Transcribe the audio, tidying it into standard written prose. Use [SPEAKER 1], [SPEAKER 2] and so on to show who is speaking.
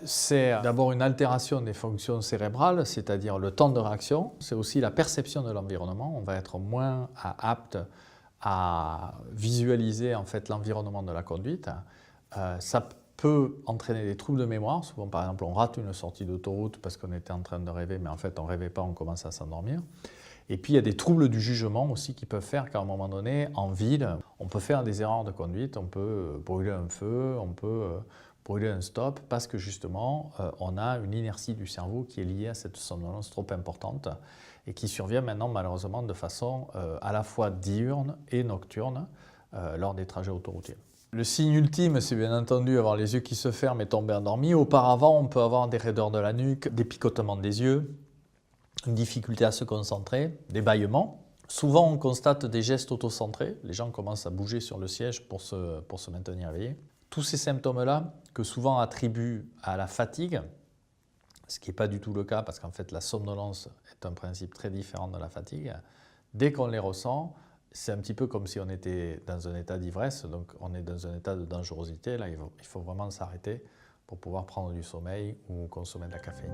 [SPEAKER 1] C'est d'abord une altération des fonctions cérébrales, c'est-à-dire le temps de réaction. C'est aussi la perception de l'environnement. On va être moins apte à visualiser en fait l'environnement de la conduite. Ça peut entraîner des troubles de mémoire. Souvent, par exemple, on rate une sortie d'autoroute parce qu'on était en train de rêver, mais en fait, on ne rêvait pas, on commence à s'endormir. Et puis, il y a des troubles du jugement aussi qui peuvent faire qu'à un moment donné, en ville, on peut faire des erreurs de conduite, on peut brûler un feu, on peut brûler un stop, parce que justement, on a une inertie du cerveau qui est liée à cette somnolence trop importante et qui survient maintenant malheureusement de façon à la fois diurne et nocturne lors des trajets autoroutiers. Le signe ultime, c'est bien entendu avoir les yeux qui se ferment et tomber endormi. Auparavant, on peut avoir des raideurs de la nuque, des picotements des yeux, une difficulté à se concentrer, des bâillements. Souvent, on constate des gestes autocentrés. Les gens commencent à bouger sur le siège pour se maintenir éveillés. Tous ces symptômes-là, que souvent attribuent à la fatigue, ce qui n'est pas du tout le cas parce qu'en fait la somnolence est un principe très différent de la fatigue, dès qu'on les ressent, c'est un petit peu comme si on était dans un état d'ivresse, donc on est dans un état de dangerosité. Là, il faut vraiment s'arrêter pour pouvoir prendre du sommeil ou consommer de la caféine.